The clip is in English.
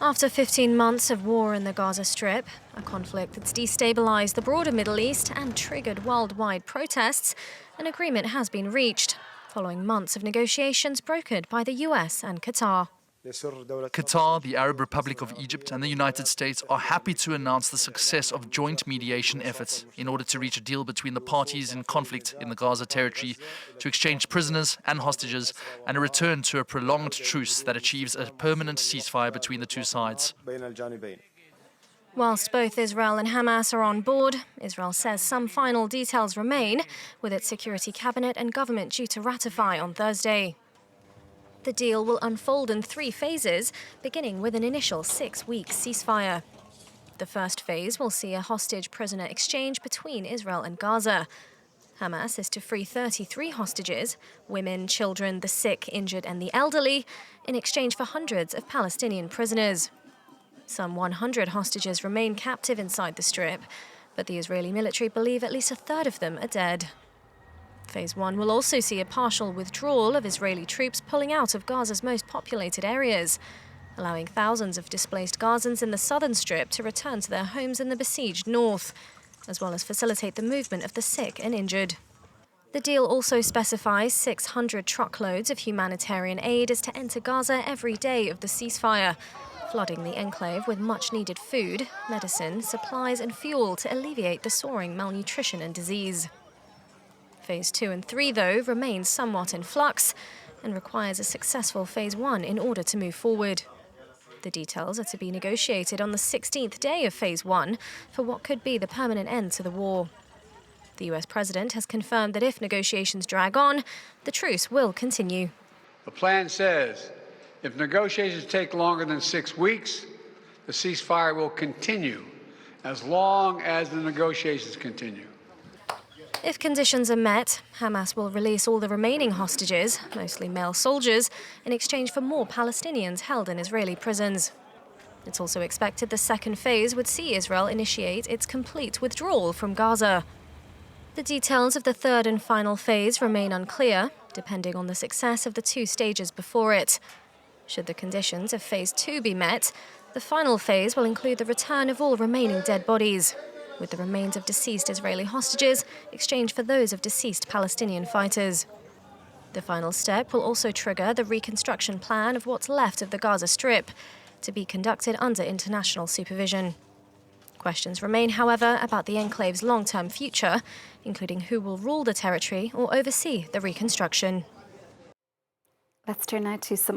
After 15 months of war in the Gaza Strip, a conflict that's destabilized the broader Middle East and triggered worldwide protests, an agreement has been reached, following months of negotiations brokered by the US and Qatar. Qatar, the Arab Republic of Egypt and the United States are happy to announce the success of joint mediation efforts in order to reach a deal between the parties in conflict in the Gaza territory to exchange prisoners and hostages and a return to a prolonged truce that achieves a permanent ceasefire between the two sides. Whilst both Israel and Hamas are on board, Israel says some final details remain, with its Security Cabinet and government due to ratify on Thursday. The deal will unfold in 3 phases, beginning with an initial 6-week ceasefire. The first phase will see a hostage prisoner exchange between Israel and Gaza. Hamas is to free 33 hostages, women, children, the sick, injured and the elderly, in exchange for hundreds of Palestinian prisoners. Some 100 hostages remain captive inside the Strip, but the Israeli military believe at least a third of them are dead. Phase 1 will also see a partial withdrawal of Israeli troops pulling out of Gaza's most populated areas, allowing thousands of displaced Gazans in the southern Strip to return to their homes in the besieged north, as well as facilitate the movement of the sick and injured. The deal also specifies 600 truckloads of humanitarian aid is to enter Gaza every day of the ceasefire, flooding the enclave with much-needed food, medicine, supplies and fuel to alleviate the soaring malnutrition and disease. Phase 2 and 3, though, remains somewhat in flux and requires a successful Phase 1 in order to move forward. The details are to be negotiated on the 16th day of Phase 1 for what could be the permanent end to the war. The US president has confirmed that if negotiations drag on, the truce will continue. The plan says if negotiations take longer than 6 weeks, the ceasefire will continue as long as the negotiations continue. If conditions are met, Hamas will release all the remaining hostages, mostly male soldiers, in exchange for more Palestinians held in Israeli prisons. It's also expected the second phase would see Israel initiate its complete withdrawal from Gaza. The details of the third and final phase remain unclear, depending on the success of the 2 stages before it. Should the conditions of Phase 2 be met, the final phase will include the return of all remaining dead bodies, with the remains of deceased Israeli hostages exchanged for those of deceased Palestinian fighters. The final step will also trigger the reconstruction plan of what's left of the Gaza Strip, to be conducted under international supervision. Questions remain, however, about the enclave's long-term future, including who will rule the territory or oversee the reconstruction. Let's turn now to some